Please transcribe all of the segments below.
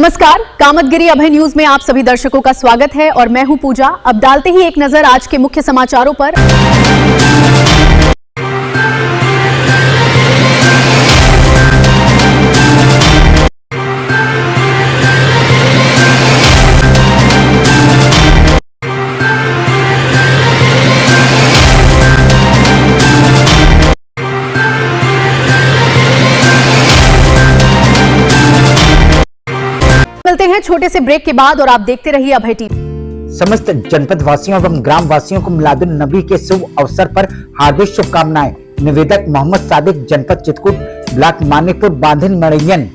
नमस्कार, कामतगिरी अभय न्यूज में आप सभी दर्शकों का स्वागत है और मैं हूं पूजा। अब डालते ही एक नजर आज के मुख्य समाचारों पर। मिलते हैं छोटे से ब्रेक के बाद और आप देखते रहिए अभय टीवी। समस्त जनपद वासियों एवं ग्राम वासियों को मिलादुन नबी के शुभ अवसर पर हार्दिक शुभकामनाएं। निवेदक मोहम्मद सादिक, जनपद चित्रकूट, ब्लॉक मानिकपुर, बांधन मड़ियन।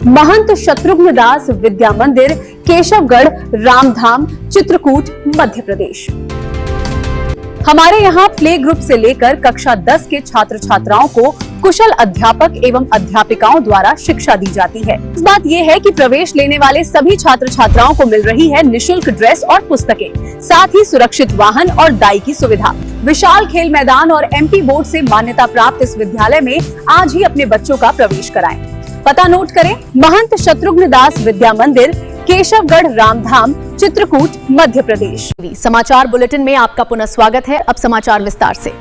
महंत शत्रुघ्न दास विद्या मंदिर, केशवगढ़, रामधाम, चित्रकूट, मध्य प्रदेश। हमारे यहाँ प्ले ग्रुप से लेकर कक्षा 10 के छात्र छात्राओं को कुशल अध्यापक एवं अध्यापिकाओं द्वारा शिक्षा दी जाती है। इस बात ये है कि प्रवेश लेने वाले सभी छात्र छात्राओं को मिल रही है निशुल्क ड्रेस और पुस्तकें, साथ ही सुरक्षित वाहन और दाई की सुविधा। विशाल खेल मैदान और एमपी बोर्ड से मान्यता प्राप्त इस विद्यालय में आज ही अपने बच्चों का प्रवेश कराएं। पता नोट करें, महंत शत्रुघ्न दास विद्या मंदिर, केशवगढ़, रामधाम, चित्रकूट, मध्य प्रदेश। समाचार बुलेटिन में आपका पुनः स्वागत है। अब समाचार विस्तार से।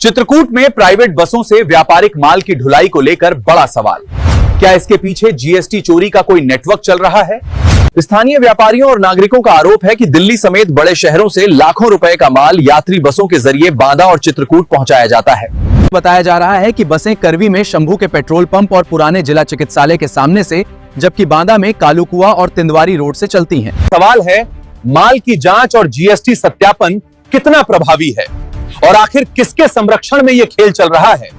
चित्रकूट में प्राइवेट बसों से व्यापारिक माल की ढुलाई को लेकर बड़ा सवाल। क्या इसके पीछे जीएसटी चोरी का कोई नेटवर्क चल रहा है? स्थानीय व्यापारियों और नागरिकों का आरोप है कि दिल्ली समेत बड़े शहरों से लाखों रुपए का माल यात्री बसों के जरिए बांदा और चित्रकूट पहुंचाया जाता है। बताया जा रहा है कि बसें करवी में शंभू के पेट्रोल पंप और पुराने जिला चिकित्सालय के सामने से, जबकि बांदा में कालूकुआ और तिंदवारी रोड से चलती हैं। सवाल है, माल की जांच और जीएसटी सत्यापन कितना प्रभावी है और आखिर किसके संरक्षण में ये खेल चल रहा है?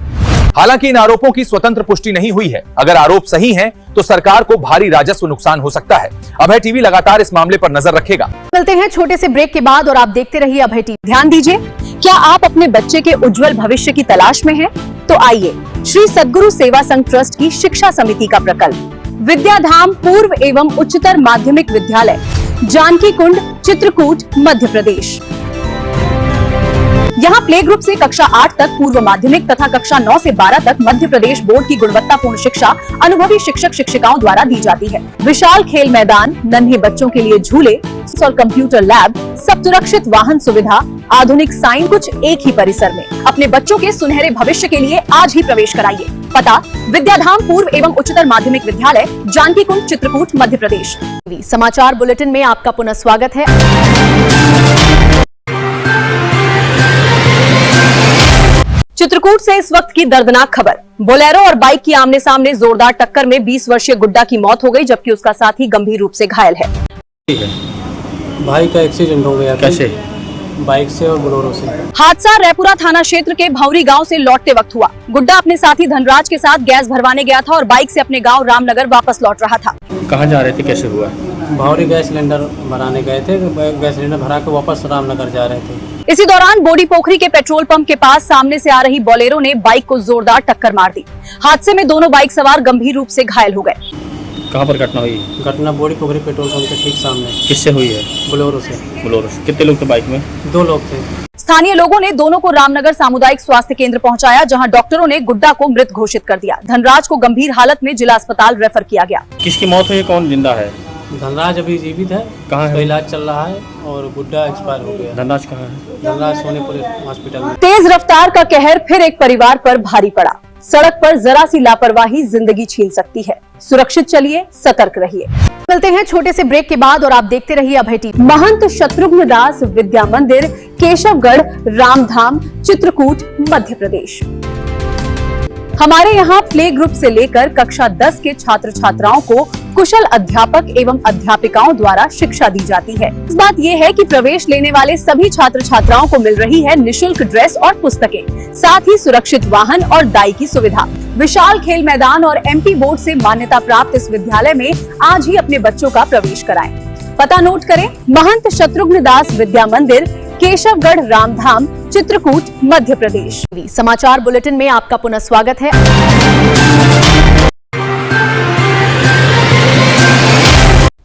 हालांकि इन आरोपों की स्वतंत्र पुष्टि नहीं हुई है। अगर आरोप सही हैं, तो सरकार को भारी राजस्व नुकसान हो सकता है। अभय टीवी लगातार इस मामले पर नजर रखेगा। मिलते हैं छोटे से ब्रेक के बाद और आप देखते रहिए अभय टीवी। ध्यान दीजिए, क्या आप अपने बच्चे के उज्जवल भविष्य की तलाश में हैं? तो आइए श्री सद्गुरु सेवा संघ ट्रस्ट की शिक्षा समिति का प्रकल्प विद्याधाम पूर्व एवं उच्चतर माध्यमिक विद्यालय, जानकी कुंड, चित्रकूट, मध्य प्रदेश। यहाँ प्ले ग्रुप से कक्षा 8 तक पूर्व माध्यमिक तथा कक्षा 9 से 12 तक मध्य प्रदेश बोर्ड की गुणवत्तापूर्ण शिक्षा अनुभवी शिक्षक शिक्षिकाओं द्वारा दी जाती है। विशाल खेल मैदान, नन्हे बच्चों के लिए झूले और कंप्यूटर लैब, सब सुरक्षित वाहन सुविधा, आधुनिक साइंस, कुछ एक ही परिसर में। अपने बच्चों के सुनहरे भविष्य के लिए आज ही प्रवेश कराइए। पता, विद्याधाम पूर्व एवं उच्चतर माध्यमिक विद्यालय, जानकी कुंड, चित्रकूट, मध्य प्रदेश। समाचार बुलेटिन में आपका पुनः स्वागत है। चित्रकूट से इस वक्त की दर्दनाक खबर। बोलेरो और बाइक की आमने सामने जोरदार टक्कर में 20 वर्षीय गुड्डा की मौत हो गई, जबकि उसका साथी गंभीर रूप से घायल है। भाई का एक्सीडेंट हो गया। कैसे? बाइक से और बोलेरो से। हादसा रायपुरा थाना क्षेत्र के भौरी गांव से लौटते वक्त हुआ। गुड्डा अपने साथी धनराज के साथ गैस भरवाने गया था और बाइक से अपने गांव रामनगर वापस लौट रहा था। कहाँ जा रहे थे, कैसे हुआ? भौरी गैस सिलेंडर भराने गए थे। गैस सिलेंडर भरा के वापस रामनगर जा रहे थे। इसी दौरान बोडी पोखरी के पेट्रोल पंप के पास सामने से आ रही बोलेरो ने बाइक को जोरदार टक्कर मार दी। हादसे में दोनों बाइक सवार गंभीर रूप से घायल हो गए। कहाँ पर घटना हुई? घटना बोडी पोखरी पेट्रोल पंप के ठीक सामने। किससे हुई है? बोलेरो से। बोलेरो से। कितने लोग थे बाइक में? 2 लोग थे। स्थानीय लोगों ने दोनों को रामनगर सामुदायिक स्वास्थ्य केंद्र पहुंचाया, जहां डॉक्टरों ने गुड्डा को मृत घोषित कर दिया। धनराज को गंभीर हालत में जिला अस्पताल रेफर किया गया। किसकी मौत हुई, कौन जिंदा है? धनराज अभी जीवित है। कहाँ है? इलाज चल रहा है और गुड्डा एक्सपायर हो गया। धनराज कहाँ है? धनराज सोनेपुर हॉस्पिटल में। तेज रफ्तार का कहर फिर एक परिवार पर भारी पड़ा। सड़क पर जरा सी लापरवाही जिंदगी छीन सकती है। सुरक्षित चलिए, सतर्क रहिए। मिलते हैं छोटे से ब्रेक के बाद और आप देखते रहिए अभय टीवी। महंत शत्रुघ्न दास विद्या मंदिर, केशवगढ़, रामधाम, चित्रकूट, मध्य प्रदेश। हमारे यहाँ प्ले ग्रुप से लेकर कक्षा 10 के छात्र छात्राओं को कुशल अध्यापक एवं अध्यापिकाओं द्वारा शिक्षा दी जाती है। इस बात ये है कि प्रवेश लेने वाले सभी छात्र छात्राओं को मिल रही है निशुल्क ड्रेस और पुस्तकें, साथ ही सुरक्षित वाहन और दाई की सुविधा। विशाल खेल मैदान और एमपी बोर्ड से मान्यता प्राप्त इस विद्यालय में आज ही अपने बच्चों का प्रवेश कराएं। पता नोट करें, महंत शत्रुघ्न दास विद्या मंदिर, केशवगढ़, रामधाम, चित्रकूट, मध्य प्रदेश। समाचार बुलेटिन में आपका पुनः स्वागत है।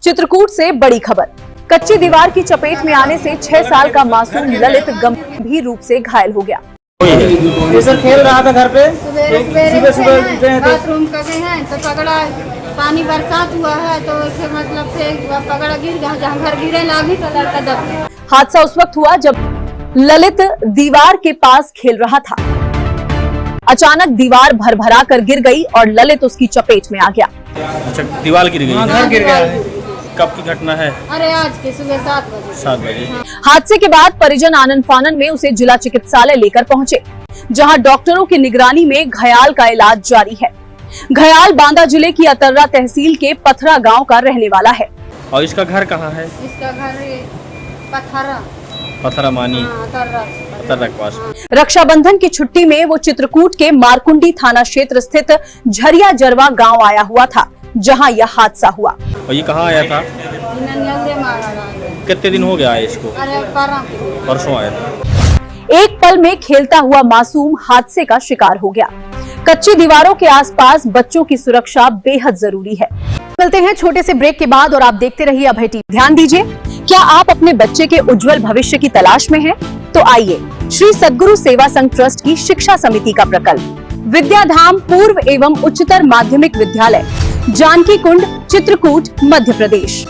चित्रकूट से बड़ी खबर। कच्ची दीवार की चपेट में आने से 6 साल का मासूम ललित गंभीर रूप से घायल हो गया। ये सर खेल रहा था घर पे, सुबह सुबह उठे हैं तो बाथरूम का गए हैं तो पकड़ा, पानी बरसात हुआ है तो फिर मतलब से पकड़ा गिर गया, जहाँ घर गिरे लागी तो लड़का दब। हादसा उस वक्त हुआ जब ललित दीवार के पास खेल रहा था। अचानक दीवार भरभरा कर गिर गई और ललित उसकी चपेट में आ गया। अच्छा दीवार गिर गई, घर गिर गया है। कब की घटना है? अरे आज के सुबह 7 बजे। 7 बजे। हादसे के बाद परिजन आनन फानन में उसे जिला चिकित्सालय लेकर पहुंचे, जहां डॉक्टरों की निगरानी में घायल का इलाज जारी है। घायल बांदा जिले की अतर्रा तहसील के पथरा गांव का रहने वाला है। और इसका घर कहाँ है? इसका घर पथरा पथरा मानी, अतर्रा पथरा के पास। रक्षाबंधन की छुट्टी में वो चित्रकूट के मारकुंडी थाना क्षेत्र स्थित झरिया जरवा गांव आया हुआ था, जहां यह हादसा हुआ। और ये कहाँ आया था? कितने दिन हो गया है इसको? अरे परसों आया था। एक पल में खेलता हुआ मासूम हादसे का शिकार हो गया। कच्ची दीवारों के आसपास बच्चों की सुरक्षा बेहद जरूरी है। मिलते हैं छोटे से ब्रेक के बाद और आप देखते रहिए अभय टीवी। ध्यान दीजिए, क्या आप अपने बच्चे के उज्जवल भविष्य की तलाश में हैं? तो आइए श्री सद्गुरु सेवा संघ ट्रस्ट की शिक्षा समिति का प्रकल्प विद्याधाम पूर्व एवं उच्चतर माध्यमिक विद्यालय जानकी कुंड चित्रकूट मध्य प्रदेश।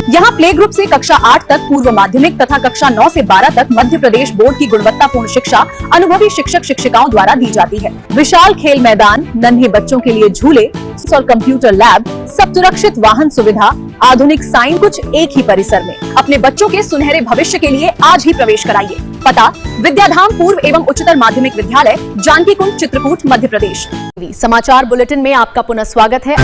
यहाँ प्ले ग्रुप से कक्षा 8 तक पूर्व माध्यमिक तथा कक्षा 9 से 12 तक मध्य प्रदेश बोर्ड की गुणवत्तापूर्ण शिक्षा अनुभवी शिक्षक शिक्षिकाओं द्वारा दी जाती है। विशाल खेल मैदान, नन्हे बच्चों के लिए झूले और कंप्यूटर लैब, सब सुरक्षित वाहन सुविधा, आधुनिक साइंस, कुछ एक ही परिसर में। अपने बच्चों के सुनहरे भविष्य के लिए आज ही प्रवेश कराइए। पता विद्याधाम पूर्व एवं उच्चतर माध्यमिक विद्यालय जानकी कुंड चित्रकूट मध्य प्रदेश। समाचार बुलेटिन में आपका पुनः स्वागत है।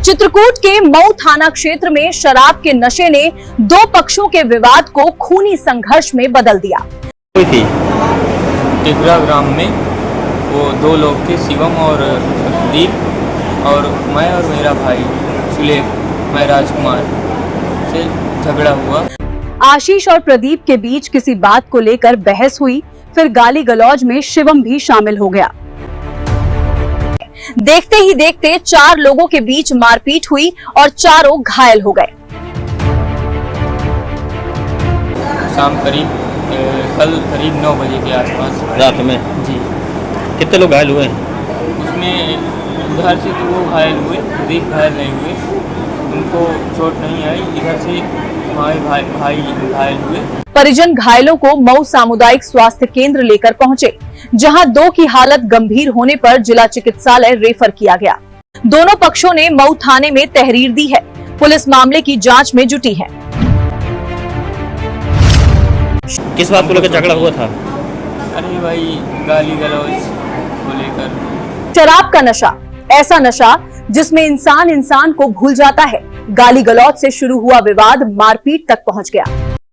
चित्रकूट के मऊ थाना क्षेत्र में शराब के नशे ने दो पक्षों के विवाद को खूनी संघर्ष में बदल दिया। हुई थी टिकरा ग्राम में, वो दो लोग थे, शिवम और दीप, और मैं और मेरा भाई सुलेख, मैं राजकुमार से झगड़ा हुआ। आशीष और प्रदीप के बीच किसी बात को लेकर बहस हुई, फिर गाली गलौज में शिवम भी शामिल हो गया। देखते ही देखते 4 लोगों के बीच मारपीट हुई और चारों घायल हो गए। शाम कल करीब 9 बजे के आसपास रात में जी। कितने लोग घायल हुए? उसमें उधर से तो वो घायल हुए, दीप घायल नहीं हुए, उनको चोट नहीं आई। इधर से भाई घायल हुए। परिजन घायलों को मऊ सामुदायिक स्वास्थ्य केंद्र लेकर पहुंचे, जहां 2 की हालत गंभीर होने पर जिला चिकित्सालय रेफर किया गया। दोनों पक्षों ने मऊ थाने में तहरीर दी है। पुलिस मामले की जांच में जुटी है। किस बात को लेकर झगड़ा हुआ था? अरे भाई गाली गलौज को लेकर। शराब का नशा, ऐसा नशा जिसमें इंसान को भूल जाता है। गाली गलौज से शुरू हुआ विवाद मारपीट तक पहुंच गया।